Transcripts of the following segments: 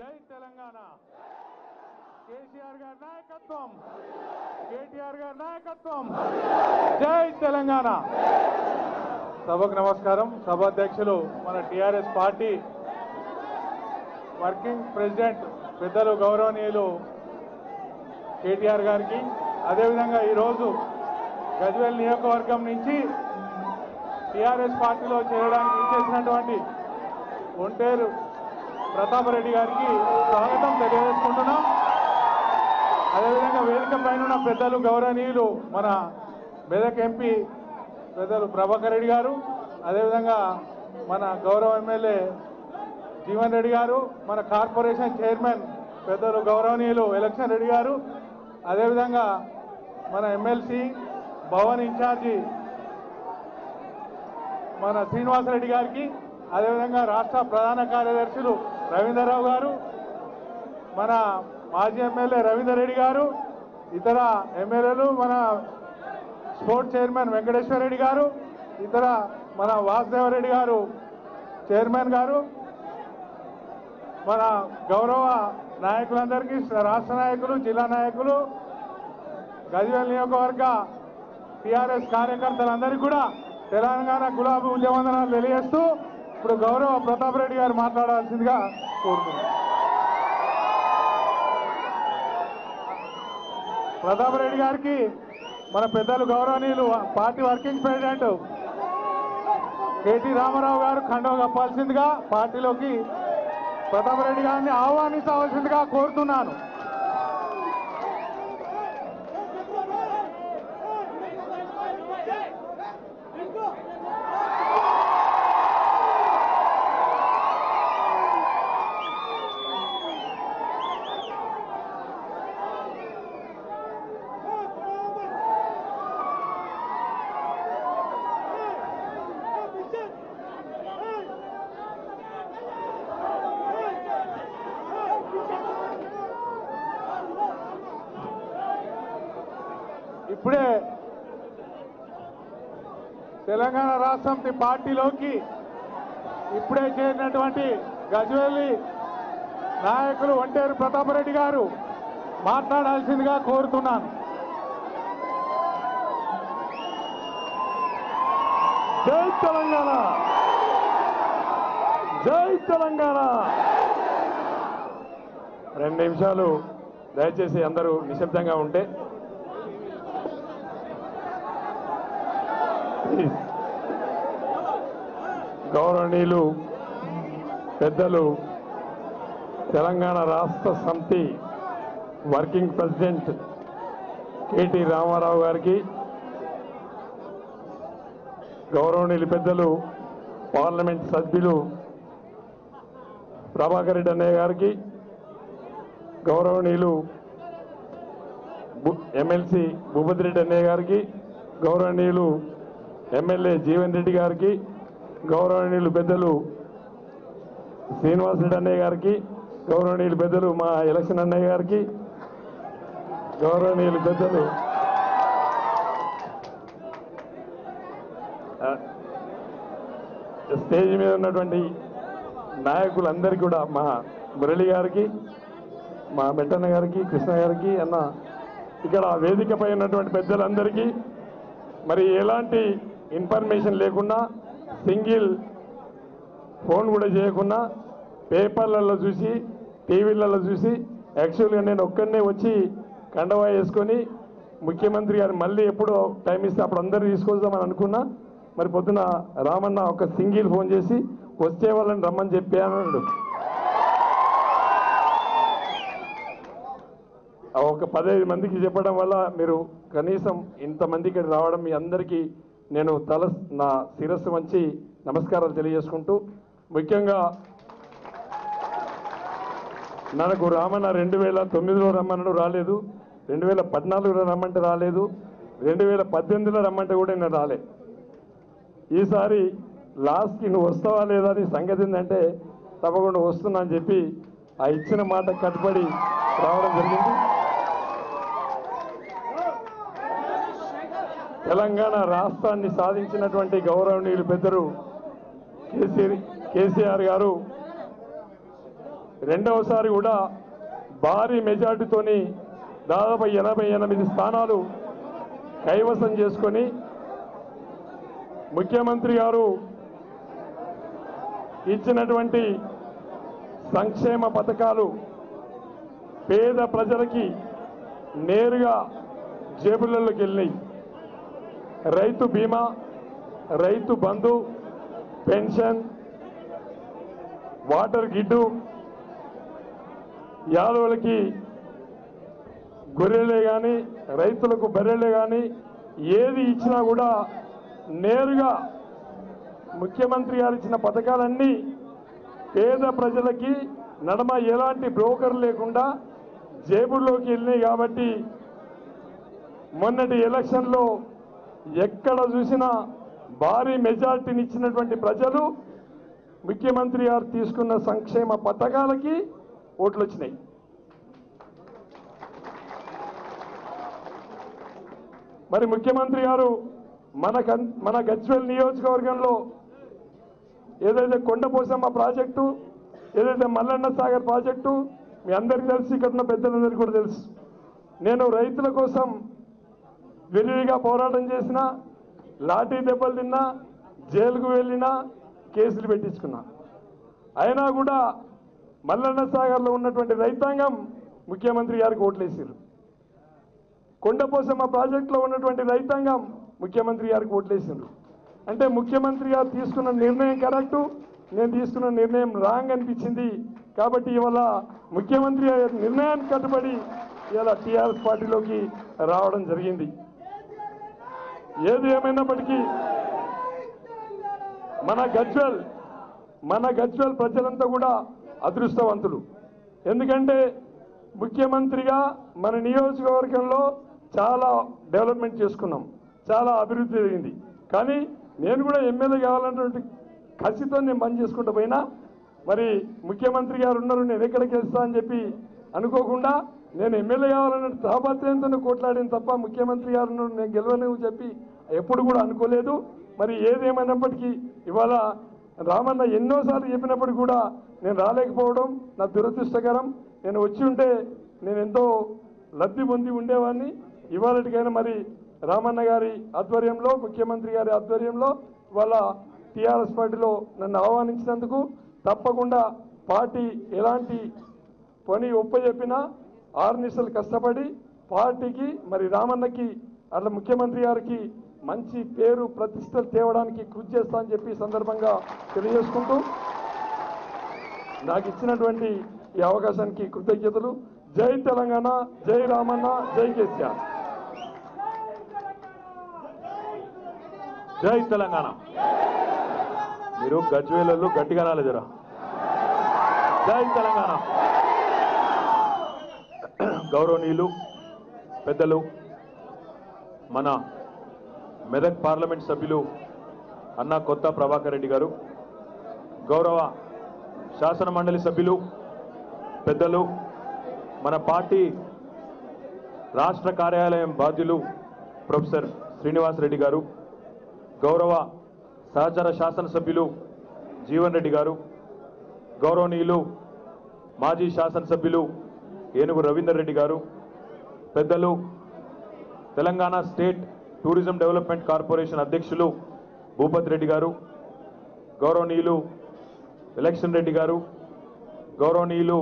జై తెలంగాణ కేసీఆర్ గారి నాయకత్వం కేటీఆర్ గారి నాయకత్వం జై తెలంగాణ సభకు నమస్కారం సభాధ్యక్షులు మన టిఆర్ఎస్ పార్టీ వర్కింగ్ ప్రెసిడెంట్ పెద్దలు గౌరవనీయులు కేటీఆర్ గారికి అదేవిధంగా ఈరోజు గజ్వేల్ నియోజకవర్గం నుంచి టిఆర్ఎస్ పార్టీలో చేరడానికి ఇచ్చేసినటువంటి ఒంటేరు ప్రతాపరెడ్డి గారికి స్వాగతం తెలియజేసుకుంటున్నాం. అదేవిధంగా వేదిక పైన ఉన్న పెద్దలు గౌరవనీయులు మన మెదక్ ఎంపీ పెద్దలు ప్రభాకర్ రెడ్డి గారు, అదేవిధంగా మన గౌరవ ఎమ్మెల్యే జీవన్ రెడ్డి గారు, మన కార్పొరేషన్ చైర్మన్ పెద్దలు గౌరవనీయులు ఎలక్షన్ రెడ్డి గారు, అదేవిధంగా మన ఎమ్మెల్సీ భవన్ ఇన్ఛార్జి మన శ్రీనివాసరెడ్డి గారికి, అదేవిధంగా రాష్ట్ర ప్రధాన కార్యదర్శులు రవీంద్రరావు గారు, మన మాజీ ఎమ్మెల్యే రవీందర్ రెడ్డి గారు, ఇతర ఎమ్మెల్యేలు మన స్పోర్ట్స్ చైర్మన్ వెంకటేశ్వర రెడ్డి గారు, ఇతర మన వాసుదేవరెడ్డి గారు చైర్మన్ గారు, మన గౌరవ నాయకులందరికీ రాష్ట్ర నాయకులు, జిల్లా నాయకులు, గజ్వేల్ నియోజకవర్గ టిఆర్ఎస్ కార్యకర్తలందరికీ కూడా తెలంగాణ గులాబీ ఉద్యమవందనాలు తెలియజేస్తూ ఇప్పుడు గౌరవ ప్రతాపరెడ్డి గారు మాట్లాడాల్సిందిగా కోరుతున్నాను. ప్రతాపరెడ్డి గారికి మన పెద్దలు గౌరవనీయులు party working president KT Rama Rao గారు కండువ కప్పాల్సిందిగా పార్టీలోకి ప్రతాపరెడ్డి గారిని ఆహ్వానించవలసిందిగా కోరుతున్నాను. ఇప్పుడే తెలంగాణ రాష్ట్ర సమితి పార్టీలోకి ఇప్పుడే చేరినటువంటి గజ్వేలి నాయకులు ఒంటేరు ప్రతాపరెడ్డి గారు మాట్లాడాల్సిందిగా కోరుతున్నాను. జై తెలంగాణ, జై తెలంగాణ. 2 నిమిషాలు దయచేసి అందరూ నిశ్శబ్దంగా ఉంటే. గౌరవనీయులు పెద్దలు తెలంగాణ రాష్ట్ర సమితి వర్కింగ్ ప్రెసిడెంట్ కేటీ రామారావు గారికి, గౌరవనీయులు పెద్దలు పార్లమెంట్ సభ్యులు ప్రభాకర్ రెడ్డి అన్నయ్య గారికి, గౌరవనీయులు ఎమ్మెల్సీ భూపతి రెడ్డి అన్నయ్య గారికి, గౌరవనీయులు ఎమ్మెల్యే జీవన్ రెడ్డి గారికి, గౌరవనీయులు పెద్దలు శ్రీనివాసరెడ్డి అన్నయ్య గారికి, గౌరవనీయులు పెద్దలు మా ఎలక్షన్ అన్నయ్య గారికి, గౌరవనీయులు పెద్దలు స్టేజ్ మీద ఉన్నటువంటి నాయకులందరికీ కూడా, మా మురళి గారికి, మా మెట్టన్న గారికి, కృష్ణ గారికి, అన్న ఇక్కడ వేదికపై ఉన్నటువంటి పెద్దలందరికీ మరి ఎలాంటి ఇన్ఫర్మేషన్ లేకుండా, సింగిల్ ఫోన్ కూడా చేయకుండా, పేపర్లలో చూసి, టీవీలలో చూసి, యాక్చువల్గా నేను ఒక్కడనే వచ్చి కండవా వేసుకొని ముఖ్యమంత్రి గారు మళ్ళీ ఎప్పుడో టైం ఇస్తే అప్పుడు అందరూ తీసుకొద్దామని అనుకున్నా. మరి పొద్దున రామన్న ఒక సింగిల్ ఫోన్ చేసి వచ్చే వాళ్ళని రమ్మని చెప్పాను. ఒక 15 మందికి చెప్పడం వల్ల మీరు కనీసం ఇంతమందికి రావడం మీ అందరికీ నేను నా శిరస్సు వంచి నమస్కారాలు తెలియజేసుకుంటూ, ముఖ్యంగా నాకు రామన్న 2009లో రమ్మన్నాడు, రాలేదు. 2014లో రమ్మంటే రాలేదు. 2018లో రమ్మంటే కూడా నేను రాలే. ఈసారి లాస్ట్కి నువ్వు వస్తావా లేదా అని సంగతి ఏంటంటే తప్పకుండా వస్తున్నా అని చెప్పి ఆ ఇచ్చిన మాట కట్టుబడి రావడం జరిగింది. తెలంగాణ రాష్ట్రాన్ని సాధించినటువంటి గౌరవనీయులు పెద్దలు కేసీఆర్ గారు రెండవసారి కూడా భారీ మెజార్టీతోని దాదాపు 88 స్థానాలు కైవసం చేసుకొని ముఖ్యమంత్రి గారు ఇచ్చినటువంటి సంక్షేమ పథకాలు పేద ప్రజలకి నేరుగా జేబులలోకి వెళ్ళినాయి. రైతు బీమా, రైతు బంధు, పెన్షన్, వాటర్ గిడ్డు, యాదవులకి గొర్రెలే కానీ రైతులకు బర్రెలే కానీ ఏది ఇచ్చినా కూడా నేరుగా ముఖ్యమంత్రి గారు ఇచ్చిన పథకాలన్నీ పేద ప్రజలకి నడమ ఎలాంటి బ్రోకర్ లేకుండా జేబుల్లోకి వెళ్ళినాయి. కాబట్టి మొన్నటి ఎలక్షన్లో ఎక్కడ చూసినా భారీ మెజార్టీని ఇచ్చినటువంటి ప్రజలు ముఖ్యమంత్రి గారు తీసుకున్న సంక్షేమ పథకాలకి ఓట్లు వచ్చినాయి. మరి ముఖ్యమంత్రి గారు మన గజ్వేల్ నియోజకవర్గంలో ఏదైతే కొండపోసమ్మ ప్రాజెక్టు, ఏదైతే మల్లన్న సాగర్ ప్రాజెక్టు మీ అందరికీ తెలుసు, ఇక్కడ ఉన్న పెద్దలందరికీ కూడా తెలుసు. నేను రైతుల కోసం విరివిగా పోరాటం చేసిన, లాఠీ దెబ్బలు తిన్నా, జైలుకు వెళ్ళినా, కేసులు పెట్టించుకున్నా. అయినా కూడా మల్లన్న సాగర్లో ఉన్నటువంటి రైతాంగం ముఖ్యమంత్రి గారికి ఓట్లేసారు. కొండపోసమ్మ ప్రాజెక్టులో ఉన్నటువంటి రైతాంగం ముఖ్యమంత్రి గారికి ఓట్లేసారు. అంటే ముఖ్యమంత్రి గారు తీసుకున్న నిర్ణయం కరెక్టు, నేను తీసుకున్న నిర్ణయం రాంగ్ అనిపించింది. కాబట్టి ఇవాళ ముఖ్యమంత్రి గారి నిర్ణయానికి కట్టుబడి ఇవాళ టీఆర్ఎస్ పార్టీలోకి రావడం జరిగింది. ఏది ఏమైనప్పటికీ మన గజ్వేల్ ప్రజలంతా కూడా అదృష్టవంతులు. ఎందుకంటే ముఖ్యమంత్రిగా మన నియోజకవర్గంలో చాలా డెవలప్మెంట్ చేసుకున్నాం, చాలా అభివృద్ధి జరిగింది. కానీ నేను కూడా ఎమ్మెల్యే కావాలన్నటువంటి కసితో నేను పని చేసుకుంటూ పోయినా, మరి ముఖ్యమంత్రి గారు ఉన్నారు, నేను ఎక్కడికి వెళ్తా అని చెప్పి అనుకోకుండా నేను ఎమ్మెల్యే కావాలన్న తాపత్రయంతో కొట్లాడిన తప్ప ముఖ్యమంత్రి గారు ఉన్నారు నేను గెలవలేవు చెప్పి ఎప్పుడు కూడా అనుకోలేదు. మరి ఏదేమైనప్పటికీ ఇవాళ రామన్న ఎన్నోసార్లు చెప్పినప్పుడు కూడా నేను రాలేకపోవడం నా దురదృష్టకరం. నేను వచ్చి ఉంటే నేను ఎంతో లబ్ధి పొంది ఉండేవాడిని. ఇవాళకైనా మరి రామన్న గారి ఆధ్వర్యంలో, ముఖ్యమంత్రి గారి ఆధ్వర్యంలో ఇవాళ టీఆర్ఎస్ పార్టీలో నన్ను ఆహ్వానించినందుకు తప్పకుండా పార్టీ ఎలాంటి పని ఒప్పజెప్పినా 6 నిమిషాలు కష్టపడి పార్టీకి మరి రామన్నకి అట్లా ముఖ్యమంత్రి గారికి మంచి పేరు ప్రతిష్టలు తేవడానికి కృషి చేస్తా అని చెప్పి సందర్భంగా తెలియజేసుకుంటూ నాకు ఇచ్చినటువంటి ఈ అవకాశానికి కృతజ్ఞతలు. జై తెలంగాణ, జై రామన్న, జై కేసీఆర్. జై తెలంగాణ. మీరు గజ్వేలలో గట్టిగా రాలేదురా. జై తెలంగాణ. గౌరవనీయులు పెద్దలు, మన మెదక్ పార్లమెంట్ సభ్యులు అన్నా కొత్త ప్రభాకర్ రెడ్డి గారు, గౌరవ శాసన మండలి సభ్యులు పెద్దలు, మన పార్టీ రాష్ట్ర కార్యాలయం బాధ్యులు ప్రొఫెసర్ శ్రీనివాస్ రెడ్డి గారు, గౌరవ సహచర శాసనసభ్యులు జీవన్ రెడ్డి గారు, గౌరవనీయులు మాజీ శాసనసభ్యులు ఏనుగు రవీందర్ రెడ్డి గారు, పెద్దలు Telangana state tourism development corporation అధ్యక్షులు భూపత్ రెడ్డి గారు, గౌరవనీయులు ఎలక్షన్ రెడ్డి గారు, గౌరవనీయులు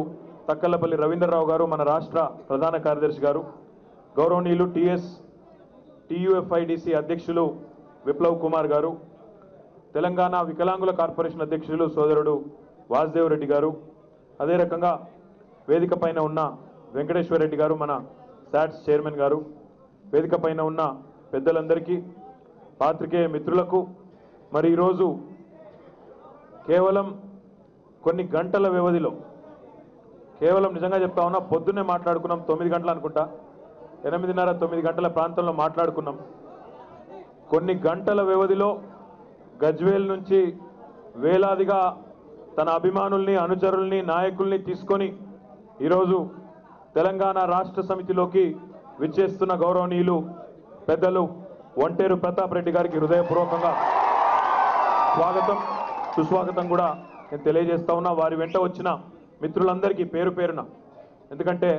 తక్కలపల్లి రవీంద్రరావు గారు, మన రాష్ట్ర ప్రధాన కార్యదర్శి గారు, గౌరవనీయులు టీయూఎఫ్ఐడిసి అధ్యక్షులు విప్లవ్ కుమార్ గారు, తెలంగాణ వికలాంగుల కార్పొరేషన్ అధ్యక్షులు సోదరుడు వాసుదేవ్ రెడ్డి గారు, అదే రకంగా వేదిక పైన ఉన్న వెంకటేశ్వర రెడ్డి గారు, మన శాట్స్ చైర్మన్ గారు, వేదిక పైన ఉన్న పెద్దలందరికీ, పాత్రికేయ మిత్రులకు, మరి ఈరోజు కేవలం కొన్ని గంటల వ్యవధిలో, కేవలం నిజంగా చెప్తా ఉన్నా, పొద్దున్నే మాట్లాడుకున్నాం 9 గంటలు అనుకుంటా, 8:30 9 గంటల ప్రాంతంలో మాట్లాడుకున్నాం. కొన్ని గంటల వ్యవధిలో గజ్వేల్ నుంచి వేలాదిగా తన అభిమానుల్ని, అనుచరుల్ని, నాయకుల్ని తీసుకొని ఈరోజు తెలంగాణ రాష్ట్ర సమితిలోకి విచ్చేస్తున్న గౌరవనీయులు పెద్దలు ఒంటేరు ప్రతాప్ రెడ్డి గారికి హృదయపూర్వకంగా స్వాగతం, సుస్వాగతం కూడా నేను తెలియజేస్తా ఉన్నా. వారి వెంట వచ్చిన మిత్రులందరికీ పేరు పేరున, ఎందుకంటే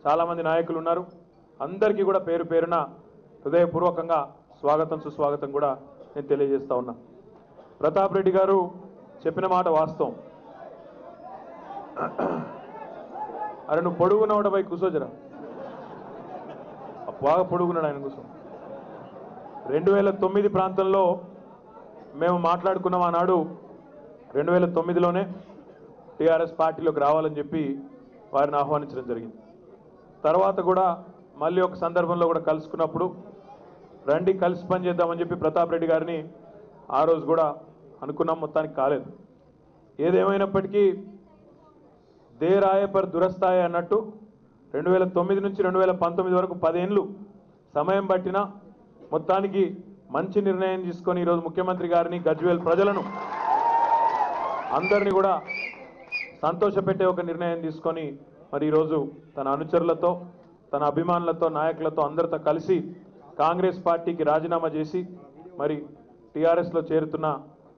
చాలామంది నాయకులు ఉన్నారు, అందరికీ కూడా పేరు పేరున హృదయపూర్వకంగా స్వాగతం సుస్వాగతం కూడా నేను తెలియజేస్తా ఉన్నా. ప్రతాప్ రెడ్డి గారు చెప్పిన మాట వాస్తవం. అరే నువ్వు పొడుగున్నావు పై కూర్చోజరా, బాగా పొడుగున్నాడు ఆయన కూర్చో. 2009 ప్రాంతంలో మేము మాట్లాడుకున్నాం. ఆనాడు 2009లోనే టీఆర్ఎస్ పార్టీలోకి రావాలని చెప్పి వారిని ఆహ్వానించడం జరిగింది. తర్వాత కూడా మళ్ళీ ఒక సందర్భంలో కూడా కలుసుకున్నప్పుడు రండి కలిసి పనిచేద్దామని చెప్పి ప్రతాప్ రెడ్డి గారిని ఆ రోజు కూడా అనుకున్నాం, మొత్తానికి కాలేదు. ఏదేమైనప్పటికీ దేరాయ పర్ దురస్థాయ అన్నట్టు 2009 నుంచి 2019 వరకు 10 ఏళ్ళు సమయం పట్టినా మొత్తానికి మంచి నిర్ణయం తీసుకొని ఈరోజు ముఖ్యమంత్రి గారిని, గజ్వేల్ ప్రజలను అందరినీ కూడా సంతోషపెట్టే ఒక నిర్ణయం తీసుకొని మరి ఈరోజు తన అనుచరులతో, తన అభిమానులతో, నాయకులతో అందరితో కలిసి కాంగ్రెస్ పార్టీకి రాజీనామా చేసి మరి టీఆర్ఎస్లో చేరుతున్న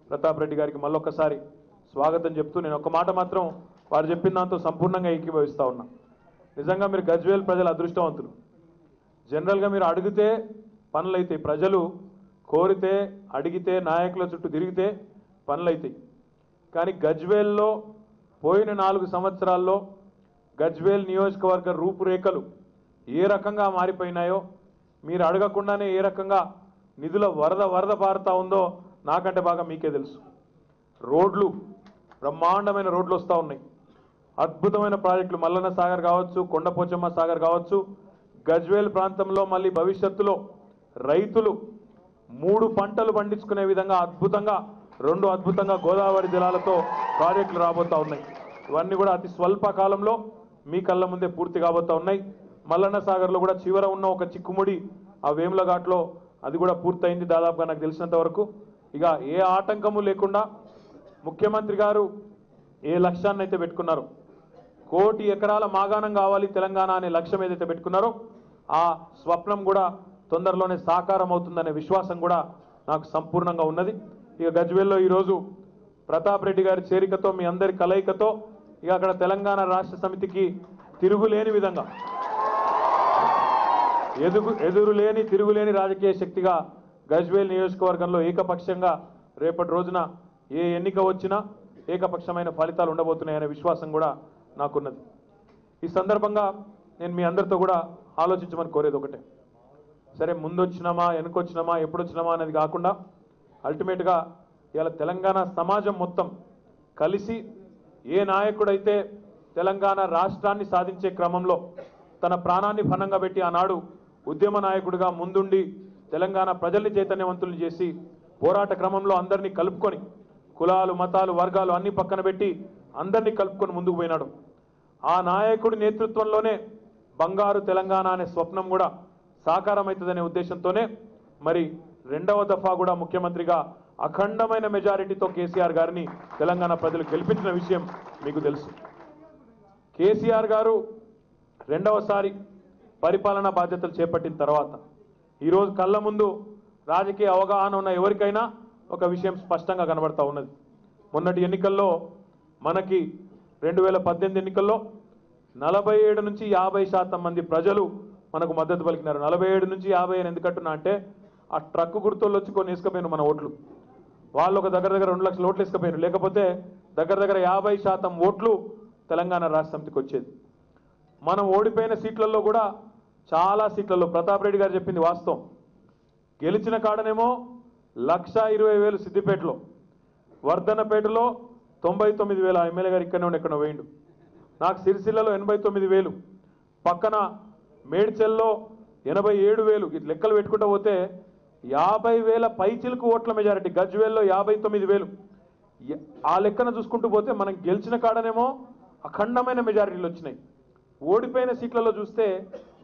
ప్రతాప్ రెడ్డి గారికి మళ్ళొక్కసారి స్వాగతం చెప్తూ నేను ఒక మాట మాత్రం వారు చెప్పిన దాంతో సంపూర్ణంగా ఏకీభవిస్తా ఉన్నా. నిజంగా మీరు గజ్వేల్ ప్రజలు అదృష్టవంతులు. జనరల్గా మీరు అడిగితే పనులైతాయి, ప్రజలు కోరితే అడిగితే నాయకుల చుట్టూ తిరిగితే పనులైతాయి. కానీ గజ్వేల్లో పోయిన 4 సంవత్సరాల్లో గజ్వేల్ నియోజకవర్గ రూపురేఖలు ఏ రకంగా మారిపోయినాయో, మీరు అడగకుండానే ఏ రకంగా నిధుల వరద పారుతా ఉందో నాకంటే బాగా మీకే తెలుసు. రోడ్లు, బ్రహ్మాండమైన రోడ్లు వస్తూ ఉన్నాయి. అద్భుతమైన ప్రాజెక్టులు మల్లన్న సాగర్ కావచ్చు, కొండపోచమ్మ సాగర్ కావచ్చు. గజ్వేల్ ప్రాంతంలో మళ్ళీ భవిష్యత్తులో రైతులు 3 పంటలు పండించుకునే విధంగా అద్భుతంగా 2 అద్భుతంగా గోదావరి జలాలతో ప్రాజెక్టులు రాబోతా ఉన్నాయి. ఇవన్నీ కూడా అతి స్వల్ప కాలంలో మీ కళ్ళ ముందే పూర్తి కాబోతా ఉన్నాయి. మల్లన్న సాగర్లో కూడా చివర ఉన్న ఒక చిక్కుముడి ఆ వేములఘాట్లో అది కూడా పూర్తయింది దాదాపుగా నాకు తెలిసినంత వరకు. ఇక ఏ ఆటంకము లేకుండా ముఖ్యమంత్రి గారు ఏ లక్ష్యాన్ని అయితే పెట్టుకున్నారో, 1 కోటి ఎకరాల మాగాణం కావాలి తెలంగాణ అనే లక్ష్యం ఏదైతే పెట్టుకున్నారో ఆ స్వప్నం కూడా తొందరలోనే సాకారం అవుతుందనే విశ్వాసం కూడా నాకు సంపూర్ణంగా ఉన్నది. ఇక గజ్వేల్లో ఈరోజు ప్రతాప్ రెడ్డి గారి చేరికతో, మీ అందరి కలయికతో ఇక అక్కడ తెలంగాణ రాష్ట్ర సమితికి తిరుగులేని విధంగా ఎదురులేని తిరుగులేని రాజకీయ శక్తిగా గజ్వేల్ నియోజకవర్గంలో ఏకపక్షంగా రేపటి రోజున ఏ ఎన్నిక వచ్చినా ఏకపక్షమైన ఫలితాలు ఉండబోతున్నాయనే విశ్వాసం కూడా నాకున్నది. ఈ సందర్భంగా నేను మీ అందరితో కూడా ఆలోచించమని కోరేది ఒకటే. సరే ముందొచ్చినామా వెనుకొచ్చినామా ఎప్పుడొచ్చినామా అనేది కాకుండా అల్టిమేట్గా ఇవాళ తెలంగాణ సమాజం మొత్తం కలిసి ఏ నాయకుడైతే తెలంగాణ రాష్ట్రాన్ని సాధించే క్రమంలో తన ప్రాణాన్ని ఫనంగా పెట్టి ఆనాడు ఉద్యమ నాయకుడిగా ముందుండి తెలంగాణ ప్రజల్ని చైతన్యవంతుల్ని చేసి పోరాట క్రమంలో అందరినీ కలుపుకొని కులాలు మతాలు వర్గాలు అన్ని పక్కన పెట్టి అందరినీ కలుపుకొని ముందుకు పోయినాడు. ఆ నాయకుడి నేతృత్వంలోనే బంగారు తెలంగాణ అనే స్వప్నం కూడా సాకారమవుతుందనే ఉద్దేశంతోనే మరి 2వ దఫా కూడా ముఖ్యమంత్రిగా అఖండమైన మెజారిటీతో కేసీఆర్ గారిని తెలంగాణ ప్రజలు గెలిపించిన విషయం మీకు తెలుసు. కేసీఆర్ గారు 2వసారి పరిపాలనా బాధ్యతలు చేపట్టిన తర్వాత ఈరోజు కళ్ళ ముందు రాజకీయ అవగాహన ఉన్న ఎవరికైనా ఒక విషయం స్పష్టంగా కనబడతా ఉన్నది. మొన్నటి ఎన్నికల్లో మనకి 2018 ఎన్నికల్లో 47 నుంచి 50% మంది ప్రజలు మనకు మద్దతు పలికినారు. 47 నుంచి 50 అని ఎందుకంటున్నా అంటే ఆ ట్రక్ గుర్తుల్లో వచ్చి కొన్ని వేసుకపోయినారు మన ఓట్లు. వాళ్ళు ఒక దగ్గర 2 లక్షల ఓట్లు వేసుకపోయినారు. లేకపోతే దగ్గర 50% ఓట్లు తెలంగాణ రాష్ట్ర సమితికి వచ్చేది. మనం ఓడిపోయిన సీట్లలో కూడా చాలా సీట్లలో ప్రతాప్ రెడ్డి గారు చెప్పింది వాస్తవం. గెలిచిన కాడనేమో 1,20,000 సిద్దిపేటలో, వర్ధన్నపేటలో 99,000 ఎమ్మెల్యే గారు ఇక్కడనే ఎక్కడో వేయండు. నాకు సిరిసిల్లలో 89,000, పక్కన మేడ్చెల్లో 87,000. లెక్కలు పెట్టుకుంటూ పోతే 50,000 పైచిలకు ఓట్ల మెజారిటీ. గజ్వేల్లో 59,000. ఆ లెక్కన చూసుకుంటూ పోతే మనం గెలిచిన కాడనేమో అఖండమైన మెజారిటీలు వచ్చినాయి. ఓడిపోయిన సీట్లలో చూస్తే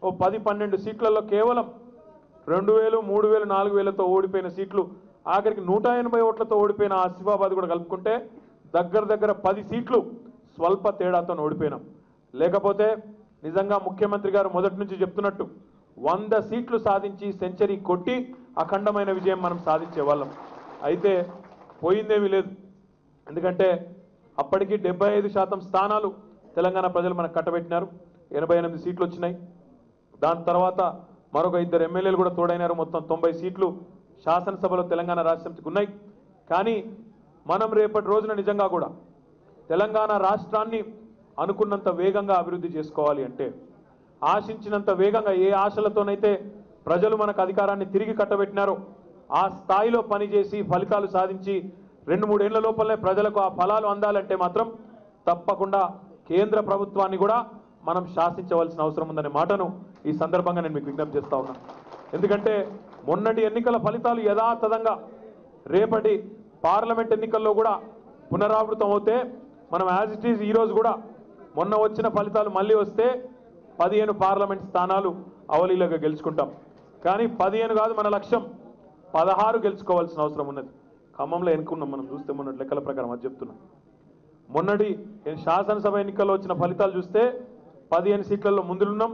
ఓ 10-12 సీట్లలో కేవలం 2,000, 3,000, 4,000తో ఓడిపోయిన సీట్లు, ఆఖరికి 180 ఓట్లతో ఓడిపోయిన ఆసిఫాబాద్ కూడా కలుపుకుంటే దగ్గర 10 సీట్లు స్వల్ప తేడాతో ఓడిపోయినాం. లేకపోతే నిజంగా ముఖ్యమంత్రి గారు మొదటి నుంచి చెప్తున్నట్టు 100 సీట్లు సాధించి సెంచరీ కొట్టి అఖండమైన విజయం మనం సాధించే వాళ్ళం. అయితే పోయిందేమీ లేదు. ఎందుకంటే అప్పటికి 75% స్థానాలు తెలంగాణ ప్రజలు మనకు కట్టబెట్టినారు. 88 సీట్లు వచ్చినాయి. దాని తర్వాత మరొక 2 ఎమ్మెల్యేలు కూడా తోడైనారు. మొత్తం 90 సీట్లు శాసనసభలో తెలంగాణ రాష్ట్ర సమితికి ఉన్నాయి. కానీ మనం రేపటి రోజున నిజంగా కూడా తెలంగాణ రాష్ట్రాన్ని అనుకున్నంత వేగంగా అభివృద్ధి చేసుకోవాలి అంటే, ఆశించినంత వేగంగా ఏ ఆశలతోనైతే ప్రజలు మనకు అధికారాన్ని తిరిగి కట్టబెట్టినారో ఆ స్థాయిలో పనిచేసి ఫలితాలు సాధించి 2-3 ఏళ్ల లోపలనే ప్రజలకు ఆ ఫలాలు అందాలంటే మాత్రం తప్పకుండా కేంద్ర ప్రభుత్వాన్ని కూడా మనం శాసించవలసిన అవసరం ఉందనే మాటను ఈ సందర్భంగా నేను మీకు విజ్ఞప్తి చేస్తా ఉన్నా. ఎందుకంటే మొన్నటి ఎన్నికల ఫలితాలు యథాతథంగా రేపటి పార్లమెంట్ ఎన్నికల్లో కూడా పునరావృతం అవుతే మనం యాజ్ ఇట్ ఈజ్ ఈరోజు కూడా మొన్న వచ్చిన ఫలితాలు మళ్ళీ వస్తే 15 పార్లమెంట్ స్థానాలు అవలీలగా గెలుచుకుంటాం. కానీ 15 కాదు, మన లక్ష్యం 16 గెలుచుకోవాల్సిన అవసరం ఉన్నది. ఖమ్మంలో ఎన్నుకున్నాం మనం చూస్తే మొన్నటి లెక్కల ప్రకారం అది చెప్తున్నాం. మొన్నటి శాసనసభ ఎన్నికల్లో వచ్చిన ఫలితాలు చూస్తే 15 సీట్లలో ముందులున్నాం,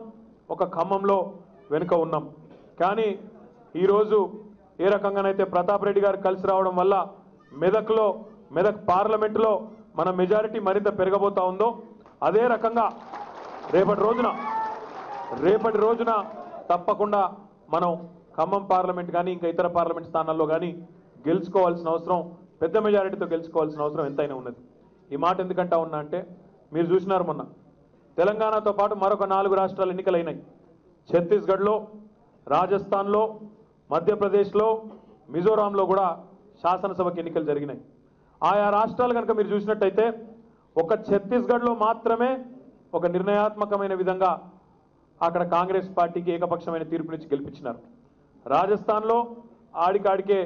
ఒక ఖమ్మంలో వెనుక ఉన్నాం. కానీ ఈరోజు ఏ రకంగానైతే ప్రతాప్ రెడ్డి గారు కలిసి రావడం వల్ల మెదక్ పార్లమెంటులో మన మెజారిటీ మరింత పెరగబోతా ఉందో అదే రకంగా రేపటి రోజున తప్పకుండా మనం ఖమ్మం పార్లమెంట్ కానీ ఇంకా ఇతర పార్లమెంట్ స్థానాల్లో కానీ గెలుచుకోవాల్సిన అవసరం, పెద్ద మెజారిటీతో గెలుచుకోవాల్సిన అవసరం ఎంతైనా ఉన్నది. ఈ మాట ఎందుకంటా ఉన్నా అంటే, మీరు చూసినారు మొన్న తెలంగాణతో పాటు మరొక 4 రాష్ట్రాలు ఎన్నికలైనాయి. ఛత్తీస్గఢ్లో, రాజస్థాన్లో, మధ్యప్రదేశ్లో, మిజోరాంలో కూడా శాసనసభకి ఎన్నికలు జరిగినాయి. ఆయా రాష్ట్రాలు కనుక మీరు చూసినట్టయితే ఒక ఛత్తీస్గఢ్లో మాత్రమే ఒక నిర్ణయాత్మకమైన విధంగా అక్కడ కాంగ్రెస్ పార్టీకి ఏకపక్షమైన తీర్పునిచ్చి గెలిపించినారు. రాజస్థాన్లో ఆడికాడికే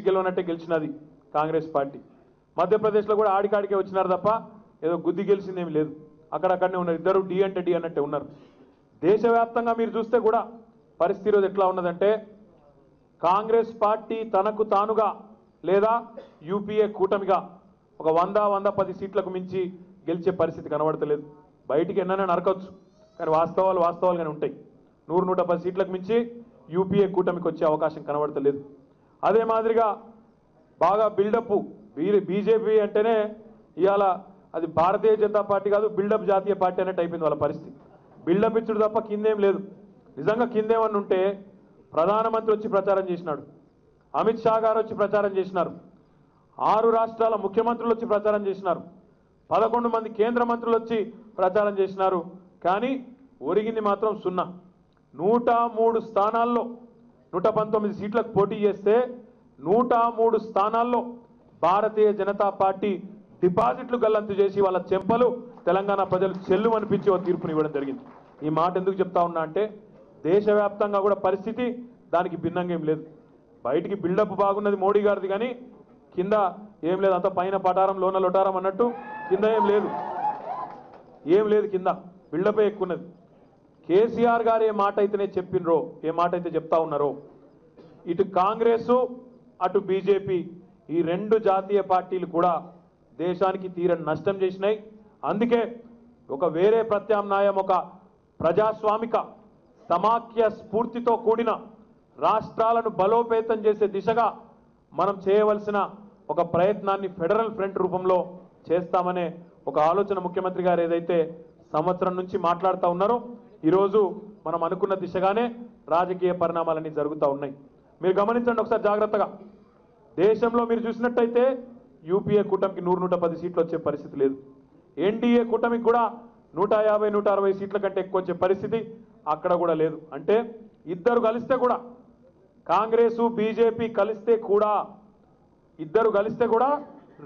గెలవనట్టే గెలిచినది కాంగ్రెస్ పార్టీ. మధ్యప్రదేశ్లో కూడా ఆడికాడికే వచ్చినారు తప్ప ఏదో గుద్ది గెలిచిందేమి లేదు. అక్కడక్కడనే ఉన్నారు, ఇద్దరు డి అంటే డి అన్నట్టే ఉన్నారు. దేశవ్యాప్తంగా మీరు చూస్తే కూడా పరిస్థితి రోజు ఎట్లా ఉన్నదంటే, కాంగ్రెస్ పార్టీ తనకు తానుగా లేదా యూపీఏ కూటమిగా ఒక 100-110 సీట్లకు మించి గెలిచే పరిస్థితి కనబడతలేదు. బయటికి ఎన్నైనా నరకవచ్చు, కానీ వాస్తవాలుగానే ఉంటాయి. 100-110 సీట్లకు మించి యూపీఏ కూటమికి వచ్చే అవకాశం కనబడతలేదు. అదే మాదిరిగా బాగా బిల్డప్ బీజేపీ అంటేనే ఇవాళ అది భారతీయ జనతా పార్టీ కాదు, బిల్డప్ జాతీయ పార్టీ అన్నట్టు అయిపోయింది వాళ్ళ పరిస్థితి. బిల్డప్ ఇచ్చుడు తప్ప కిందేం లేదు. నిజంగా కిందేమని ఉంటే ప్రధానమంత్రి వచ్చి ప్రచారం చేసినాడు, అమిత్ షా గారు వచ్చి ప్రచారం చేసినారు, 6 రాష్ట్రాల ముఖ్యమంత్రులు వచ్చి ప్రచారం చేసినారు, 11 మంది కేంద్ర మంత్రులు వచ్చి ప్రచారం చేసినారు. కానీ ఒరిగింది మాత్రం 0. 103 స్థానాల్లో 119 సీట్లకు పోటీ చేస్తే 103 స్థానాల్లో భారతీయ జనతా పార్టీ డిపాజిట్లు గల్లంతు చేసి వాళ్ళ చెంపలు తెలంగాణ ప్రజలు చెల్లు అనిపించి ఒక తీర్పుని ఇవ్వడం జరిగింది. ఈ మాట ఎందుకు చెప్తా ఉన్నా అంటే, దేశవ్యాప్తంగా కూడా పరిస్థితి దానికి భిన్నంగా ఏం లేదు. బయటికి బిల్డప్ బాగున్నది మోడీ గారిది, కానీ కింద ఏం లేదు. అంత పైన పటారం లోన లొటారం అన్నట్టు కింద ఏం లేదు. కింద బిల్డపే ఎక్కున్నది. కేసీఆర్ గారు ఏ మాట అయితేనే చెప్పినరో, ఏ మాట అయితే చెప్తా ఉన్నారో, ఇటు కాంగ్రెస్ అటు బీజేపీ ఈ 2 జాతీయ పార్టీలు కూడా దేశానికి తీరని నష్టం చేసినాయి. అందుకే ఒక వేరే ప్రత్యామ్నాయం, ఒక ప్రజాస్వామిక సమాఖ్య స్ఫూర్తితో కూడిన రాష్ట్రాలను బలోపేతం చేసే దిశగా మనం చేయవలసిన ఒక ప్రయత్నాన్ని ఫెడరల్ ఫ్రంట్ రూపంలో చేస్తామనే ఒక ఆలోచన ముఖ్యమంత్రి గారు ఏదైతే సంవత్సరం నుంచి మాట్లాడుతూ ఉన్నారో, ఈరోజు మనం అనుకున్న దిశగానే రాజకీయ పరిణామాలన్నీ జరుగుతూ ఉన్నాయి. మీరు గమనించండి ఒకసారి జాగ్రత్తగా. దేశంలో మీరు చూసినట్టయితే యూపీఏ కూటమికి 100-110 సీట్లు వచ్చే పరిస్థితి లేదు. ఎన్డీఏ కూటమికి కూడా 150-160 సీట్ల కంటే ఎక్కువ వచ్చే పరిస్థితి అక్కడ కూడా లేదు. అంటే ఇద్దరు కలిస్తే కూడా, కాంగ్రెసు బీజేపీ కలిస్తే కూడా, ఇద్దరు కలిస్తే కూడా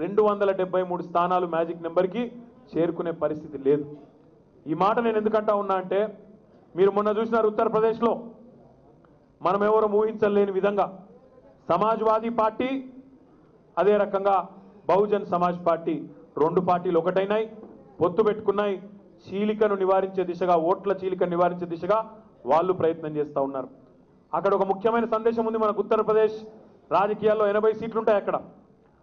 273 స్థానాలు మ్యాజిక్ నెంబర్కి చేరుకునే పరిస్థితి లేదు. ఈ మాట నేను ఎందుకంటా ఉన్నా అంటే, మీరు మొన్న చూసినారు ఉత్తరప్రదేశ్లో మనం ఎవరు ఊహించలేని విధంగా సమాజ్వాదీ పార్టీ, అదే రకంగా బహుజన్ సమాజ్ పార్టీ 2 పార్టీలు ఒకటైనాయి, పొత్తు పెట్టుకున్నాయి. చీలికను నివారించే దిశగా, ఓట్ల చీలికను నివారించే దిశగా వాళ్ళు ప్రయత్నం చేస్తూ ఉన్నారు. అక్కడ ఒక ముఖ్యమైన సందేశం ఉంది మనకు. ఉత్తరప్రదేశ్ రాజకీయాల్లో 80 సీట్లు ఉంటాయి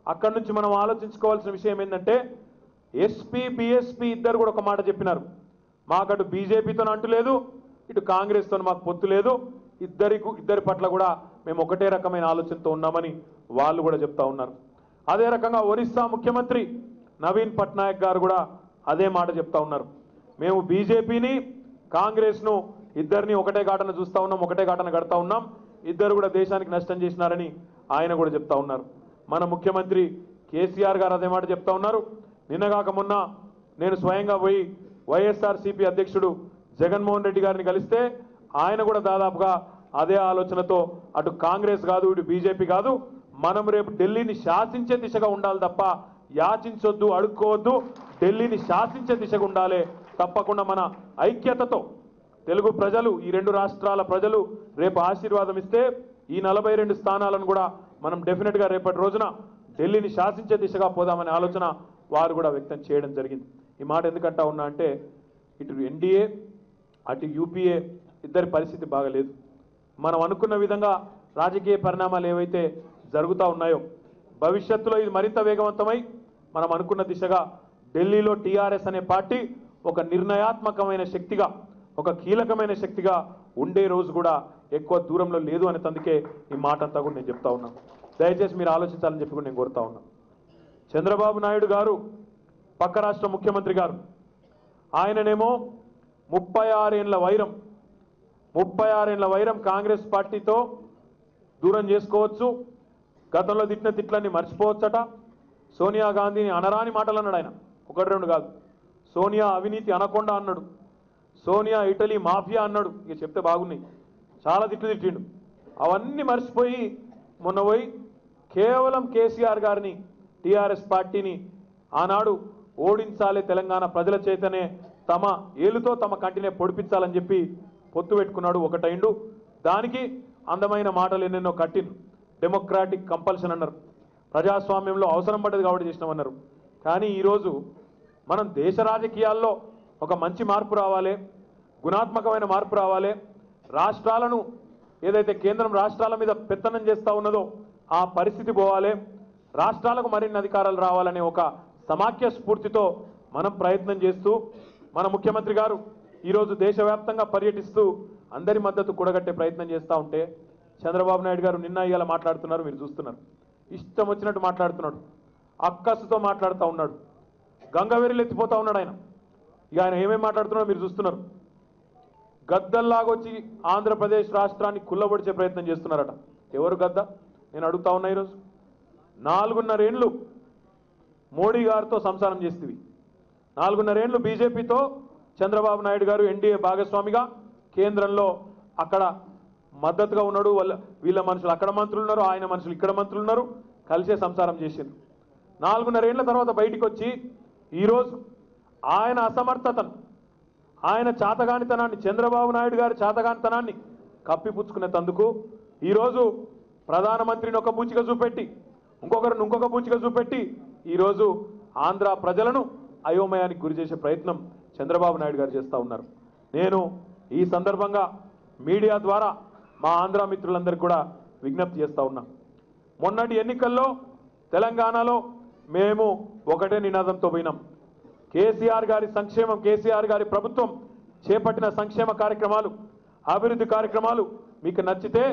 అక్కడి నుంచి మనం ఆలోచించుకోవాల్సిన విషయం ఏంటంటే, ఎస్పీ బీఎస్పీ ఇద్దరు కూడా ఒక మాట చెప్పినారు, మాకటు బీజేపీతో అంటు లేదు, ఇటు కాంగ్రెస్తో మాకు పొత్తు లేదు, ఇద్దరి పట్ల కూడా మేము ఒకటే రకమైన ఆలోచనతో ఉన్నామని వాళ్ళు కూడా చెప్తా ఉన్నారు. అదే రకంగా ఒరిస్సా ముఖ్యమంత్రి నవీన్ పట్నాయక్ గారు కూడా అదే మాట చెప్తా ఉన్నారు. మేము బీజేపీని కాంగ్రెస్ను ఇద్దరిని ఒకటే ఘాటన చూస్తూ ఉన్నాం, ఒకటే ఘాటన కడతా ఉన్నాం. ఇద్దరు కూడా దేశానికి నష్టం చేసినారని ఆయన కూడా చెప్తా ఉన్నారు. మన ముఖ్యమంత్రి కేసీఆర్ గారు అదే మాట చెప్తా ఉన్నారు. నిన్నగాక మొన్న నేను స్వయంగా పోయి వైఎస్ఆర్సీపీ అధ్యక్షుడు జగన్మోహన్ రెడ్డి గారిని కలిస్తే ఆయన కూడా దాదాపుగా అదే ఆలోచనతో అటు కాంగ్రెస్ కాదు ఇటు బీజేపీ కాదు, మనం రేపు ఢిల్లీని శాసించే దిశగా ఉండాలి తప్ప యాచించొద్దు, అడుక్కోవద్దు, ఢిల్లీని శాసించే దిశగా ఉండాలి. తప్పకుండా మన ఐక్యతతో తెలుగు ప్రజలు, ఈ రెండు రాష్ట్రాల ప్రజలు రేపు ఆశీర్వాదం ఇస్తే ఈ 42 స్థానాలను కూడా మనం డెఫినెట్గా రేపటి రోజున ఢిల్లీని శాసించే దిశగా పోదామనే ఆలోచన వారు కూడా వ్యక్తం చేయడం జరిగింది. ఈ మాట ఎందుకంటా ఉన్నా అంటే ఇటు ఎన్డీఏ అటు యూపీఏ ఇద్దరి పరిస్థితి బాగలేదు. మనం అనుకున్న విధంగా రాజకీయ పరిణామాలు ఏవైతే జరుగుతూ ఉన్నాయో భవిష్యత్తులో ఇది మరింత వేగవంతమై మనం అనుకున్న దిశగా ఢిల్లీలో టీఆర్ఎస్ అనే పార్టీ ఒక నిర్ణయాత్మకమైన శక్తిగా, ఒక కీలకమైన శక్తిగా ఉండే రోజు కూడా ఎక్కువ దూరంలో లేదు అనే అందుకే ఈ మాట అంతా కూడా నేను చెప్తా ఉన్నాను. దయచేసి మీరు ఆలోచించాలని చెప్పి కూడా నేను కోరుతా ఉన్నాను. చంద్రబాబు నాయుడు గారు పక్క రాష్ట్ర ముఖ్యమంత్రి గారు, ఆయననేమో 36 ఏళ్ల వైరం కాంగ్రెస్ పార్టీతో దూరం చేసుకోవచ్చు, గతంలో తిట్టిన తిట్లన్నీ మర్చిపోవచ్చట. సోనియా గాంధీని అనరాని మాటలు అన్నాడు ఆయన, ఒకటి రెండు కాదు. సోనియా అవినీతి అనకొండ అన్నాడు, సోనియా ఇటలీ మాఫియా అన్నాడు. ఇక చెప్తే బాగున్నాయి, చాలా తిట్లు తిట్టిండు. అవన్నీ మర్చిపోయి మొన్న పోయి కేవలం కేసీఆర్ గారిని, టీఆర్ఎస్ పార్టీని ఆనాడు ఓడించాలి, తెలంగాణ ప్రజల చేతనే తమ ఏలుతో తమ కంటినే పొడిపించాలని చెప్పి పొత్తు పెట్టుకున్నాడు, ఒకటైండు. దానికి అందమైన మాటలు ఎన్నెన్నో కట్టిండు. డెమోక్రాటిక్ కంపల్షన్ అన్నారు, ప్రజాస్వామ్యంలో అవసరం పడ్డది కాబట్టి చేసినామన్నారు. కానీ ఈరోజు మనం దేశ రాజకీయాల్లో ఒక మంచి మార్పు రావాలి, గుణాత్మకమైన మార్పు రావాలి. రాష్ట్రాలను ఏదైతే కేంద్రం రాష్ట్రాల మీద పెత్తనం చేస్తూ ఉన్నదో ఆ పరిస్థితి పోవాలి, రాష్ట్రాలకు మరిన్ని అధికారాలు రావాలనే ఒక సమాఖ్య స్ఫూర్తితో మనం ప్రయత్నం చేస్తూ మన ముఖ్యమంత్రి గారు ఈరోజు దేశవ్యాప్తంగా పర్యటిస్తూ అందరి మద్దతు కూడగట్టే ప్రయత్నం చేస్తూ ఉంటే చంద్రబాబు నాయుడు గారు నిన్న ఇవాళ మాట్లాడుతున్నారు, మీరు చూస్తున్నారు. ఇష్టం వచ్చినట్టు మాట్లాడుతున్నాడు, అక్కసుతో మాట్లాడుతూ ఉన్నాడు, గంగవేరులు ఎత్తిపోతూ ఉన్నాడు ఆయన. ఇక ఆయన ఏమేమి మాట్లాడుతున్నాడో మీరు చూస్తున్నారు. గద్దల్లాగొచ్చి ఆంధ్రప్రదేశ్ రాష్ట్రాన్ని కుల్లబొడిచే ప్రయత్నం చేస్తున్నారట. ఎవరు గద్ద? నేను అడుగుతా ఉన్నా. ఈరోజు 4.5 ఏళ్ళు మోడీ గారితో సంసారం చేస్తేవి, 4.5 ఏళ్ళు బీజేపీతో చంద్రబాబు నాయుడు గారు ఎన్డీఏ భాగస్వామిగా కేంద్రంలో అక్కడ మద్దతుగా ఉన్నాడు. వీళ్ళ మనుషులు అక్కడ మంత్రులు ఉన్నారు, ఆయన మనుషులు ఇక్కడ మంత్రులు ఉన్నారు, కలిసే సంసారం చేసింది. 4.5 ఏళ్ల తర్వాత బయటికి వచ్చి ఈరోజు ఆయన అసమర్థతను, ఆయన చాతగానితనాన్ని, చంద్రబాబు నాయుడు గారి చాతగానితనాన్ని కప్పిపుచ్చుకునేందుకు ఈరోజు ప్రధానమంత్రిని ఒక బూచిగా చూపెట్టి, ఇంకొకరిని ఇంకొక బూచిగా చూపెట్టి ఈరోజు ఆంధ్ర ప్రజలను అయోమయానికి గురి చేసే ప్రయత్నం చంద్రబాబు నాయుడు గారు చేస్తూ ఉన్నారు. నేను ఈ సందర్భంగా మీడియా ద్వారా మా ఆంధ్ర మిత్రులందరికీ కూడా విజ్ఞప్తి చేస్తూ ఉన్నా. మొన్నటి ఎన్నికల్లో తెలంగాణలో మేము ఒకటే నినాదంతో పోయినాం. కేసీఆర్ గారి సంక్షేమం, కేసీఆర్ గారి ప్రభుత్వం చేపట్టిన సంక్షేమ కార్యక్రమాలు, అభివృద్ధి కార్యక్రమాలు మీకు నచ్చితే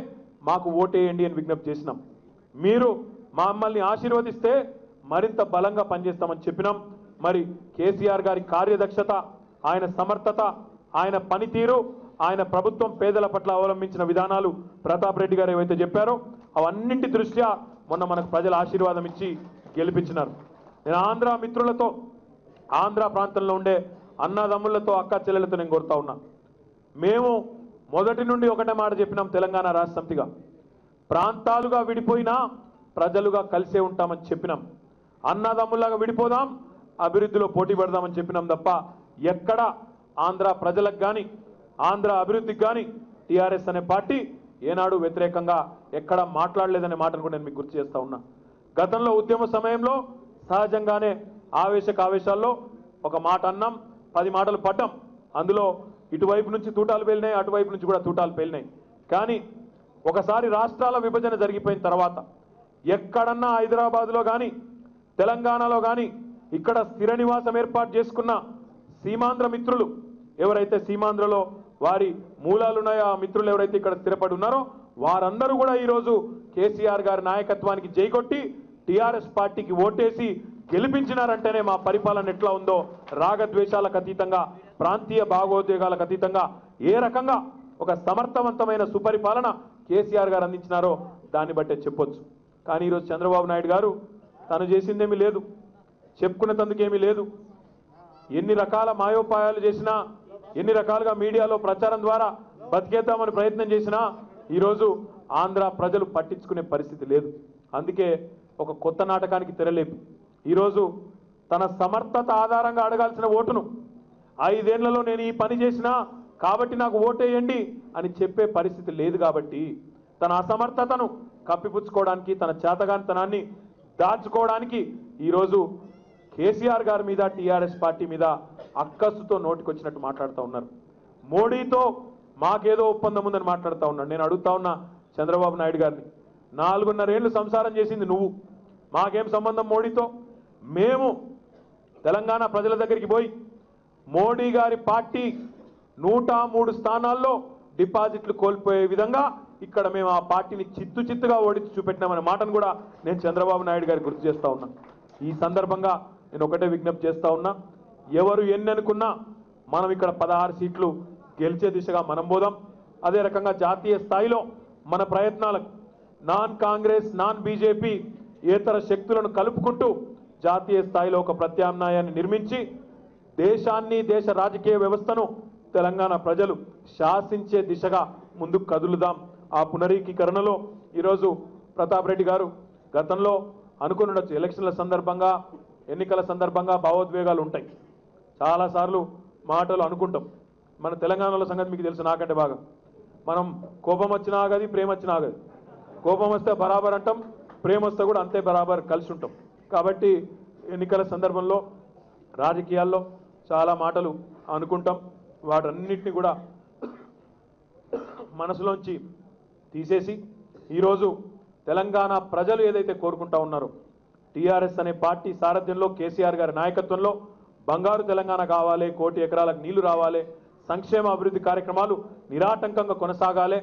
మాకు ఓటేయండి అని విజ్ఞప్తి చేసినాం. మీరు మమ్మల్ని ఆశీర్వదిస్తే మరింత బలంగా పనిచేస్తామని చెప్పినాం. మరి కేసీఆర్ గారి కార్యదక్షత, ఆయన సమర్థత, ఆయన పనితీరు, ఆయన ప్రభుత్వం పేదల పట్ల అవలంబించిన విధానాలు ప్రతాప్ రెడ్డి గారు ఏవైతే చెప్పారో అవన్నింటి దృష్ట్యా మొన్న మనకు ప్రజల ఆశీర్వాదం ఇచ్చి గెలిపించినారు. నేను ఆంధ్ర మిత్రులతో, ఆంధ్ర ప్రాంతంలో ఉండే అన్నదమ్ములతో, అక్క చెల్లెలతో నేను కోరుతా ఉన్నా. మేము మొదటి నుండి ఒకటే మాట చెప్పినాం, తెలంగాణ రాష్ట్ర సమితిగా ప్రాంతాలుగా విడిపోయినా ప్రజలుగా కలిసే ఉంటామని చెప్పినాం. అన్నదమ్ములాగా విడిపోదాం, అభివృద్ధిలో పోటీ పడదామని చెప్పినాం తప్ప ఎక్కడ ఆంధ్ర ప్రజలకు కానీ ఆంధ్ర అభివృద్ధికి కానీ టీఆర్ఎస్ అనే పార్టీ ఏనాడు వ్యతిరేకంగా ఎక్కడ మాట్లాడలేదనే మాటను కూడా నేను మీకు గుర్తు చేస్తా ఉన్నా. గతంలో ఉద్యమ సమయంలో సహజంగానే ఆవేశాల్లో ఒక మాట అన్నాం, 10 మాటలు పడ్డాం. అందులో ఇటువైపు నుంచి తూటాలు పేలినాయి, అటువైపు నుంచి కూడా తూటాలు పేలినాయి. కానీ ఒకసారి రాష్ట్రాల విభజన జరిగిపోయిన తర్వాత ఎక్కడన్నా హైదరాబాద్లో కానీ తెలంగాణలో కానీ ఇక్కడ స్థిర నివాసం ఏర్పాటు చేసుకున్న సీమాంధ్ర మిత్రులు ఎవరైతే సీమాంధ్రలో వారి మూలాలున్నాయో ఆ మిత్రులు ఎవరైతే ఇక్కడ స్థిరపడి ఉన్నారో వారందరూ కూడా ఈరోజు కేసీఆర్ గారి నాయకత్వానికి జైకొట్టి టీఆర్ఎస్ పార్టీకి ఓటేసి గెలిపించినారంటేనే మా పరిపాలన ఎట్లా ఉందో రాగద్వేషాలకు అతీతంగా ప్రాంతీయ భావోద్వేగాలకు అతీతంగా ఏ రకంగా ఒక సమర్థవంతమైన సుపరిపాలన కేసీఆర్ గారు అందించినారో దాన్ని బట్టే చెప్పొచ్చు. కానీ ఈరోజు చంద్రబాబు నాయుడు గారు తను చేసిందేమీ లేదు, చెప్పుకునేందుకేమీ లేదు. ఎన్ని రకాల మాయోపాయాలు చేసినా, ఎన్ని రకాలుగా మీడియాలో ప్రచారం ద్వారా బతికేద్దామని ప్రయత్నం చేసినా ఈరోజు ఆంధ్ర ప్రజలు పట్టించుకునే పరిస్థితి లేదు. అందుకే ఒక కొత్త నాటకానికి తెరలేపి ఈరోజు తన సమర్థత ఆధారంగా అడగాల్సిన ఓటును 5 ఏళ్లలో నేను ఈ పని చేసినా కాబట్టి నాకు ఓటేయండి అని చెప్పే పరిస్థితి లేదు. కాబట్టి తన అసమర్థతను కప్పిపుచ్చుకోవడానికి, తన చేతగానితనాన్ని దాచుకోవడానికి ఈరోజు కేసీఆర్ గారి మీద, టీఆర్ఎస్ పార్టీ మీద అక్కస్సుతో నోటికొచ్చినట్టు మాట్లాడుతూ ఉన్నారు. మోడీతో మాకేదో ఒప్పందం ఉందని మాట్లాడుతూ ఉన్నాడు. నేను అడుగుతా ఉన్నా చంద్రబాబు నాయుడు గారిని, 4.5 ఏళ్లు సంసారం చేసింది నువ్వు, మాకేం సంబంధం మోడీతో? మేము తెలంగాణ ప్రజల దగ్గరికి పోయి మోడీ గారి పార్టీ 103 స్థానాల్లో డిపాజిట్లు కోల్పోయే విధంగా ఇక్కడ మేము ఆ పార్టీని చిత్తుగా ఓడించి చూపెట్టినామనే మాటను కూడా నేను చంద్రబాబు నాయుడు గారికి గుర్తు చేస్తా ఉన్నా. ఈ సందర్భంగా నేను ఒకటే విజ్ఞప్తి చేస్తా ఉన్నా, ఎవరు ఎన్ని అనుకున్నా మనం ఇక్కడ 16 సీట్లు గెలిచే దిశగా మనం పోదాం. అదే రకంగా జాతీయ స్థాయిలో మన ప్రయత్నాలకు నాన్ కాంగ్రెస్, నాన్ బీజేపీ ఏతర శక్తులను కలుపుకుంటూ జాతీయ స్థాయిలో ఒక ప్రత్యామ్నాయాన్ని నిర్మించి దేశాన్ని, దేశ రాజకీయ వ్యవస్థను తెలంగాణ ప్రజలు శాసించే దిశగా ముందుకు కదులుదాం. ఆ పునరీకీకరణలో ఈరోజు ప్రతాప్ రెడ్డి గారు గతంలో అనుకున్నట్టు ఎలక్షన్ల సందర్భంగా, ఎన్నికల సందర్భంగా భావోద్వేగాలు ఉంటాయి. చాలాసార్లు మాటలు అనుకుంటాం. మన తెలంగాణలో సంగతి మీకు తెలుసు నాకంటే బాగా. మనం కోపం వచ్చినా ఆగది, ప్రేమ వచ్చినా ఆగది. కోపం వస్తే బరాబర్ అంటాం, ప్రేమ వస్తే కూడా అంతే బరాబర్ కలిసి ఉంటాం. కాబట్టి ఎన్నికల సందర్భంలో రాజకీయాల్లో చాలా మాటలు అనుకుంటాం. వాటన్నిటిని కూడా మనసులోంచి తీసేసి ఈరోజు తెలంగాణ ప్రజలు ఏదైతే కోరుకుంటా ఉన్నారో, టీఆర్ఎస్ అనే పార్టీ సారథ్యంలో కేసీఆర్ గారి నాయకత్వంలో బంగారు తెలంగాణ కావాలి, 1 కోటి ఎకరాలకు నీళ్లు రావాలి, సంక్షేమ అభివృద్ధి కార్యక్రమాలు నిరాటంకంగా కొనసాగాలి,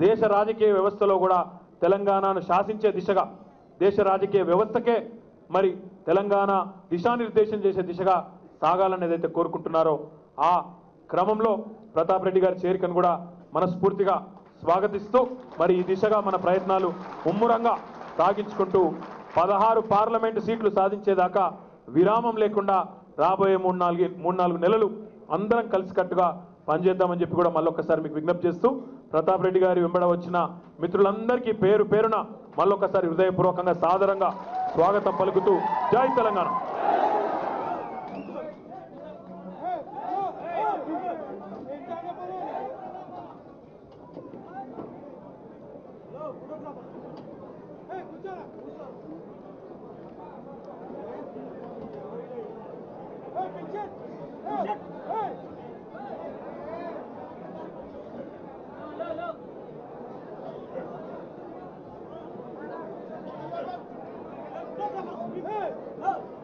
దేశ రాజకీయ వ్యవస్థలో కూడా తెలంగాణను శాసించే దిశగా, దేశ రాజకీయ వ్యవస్థకే మరి తెలంగాణ దిశానిర్దేశం చేసే దిశగా సాగాలని ఏదైతే కోరుకుంటున్నారో ఆ క్రమంలో ప్రతాప్ రెడ్డి గారి చేరికను కూడా మనస్ఫూర్తిగా స్వాగతిస్తూ మరి ఈ దిశగా మన ప్రయత్నాలు ముమ్మరంగా సాగించుకుంటూ 16 పార్లమెంటు సీట్లు సాధించేదాకా విరామం లేకుండా రాబోయే 3-4 నెలలు అందరం కలిసికట్టుగా పనిచేద్దామని చెప్పి కూడా మళ్ళొక్కసారి మీకు విజ్ఞప్తి చేస్తూ ప్రతాప్ రెడ్డి గారి వెంబడ వచ్చిన మిత్రులందరికీ పేరు పేరున మళ్ళొక్కసారి హృదయపూర్వకంగా సాదరంగా స్వాగతం పలుకుతూ జై తెలంగాణ. Hey!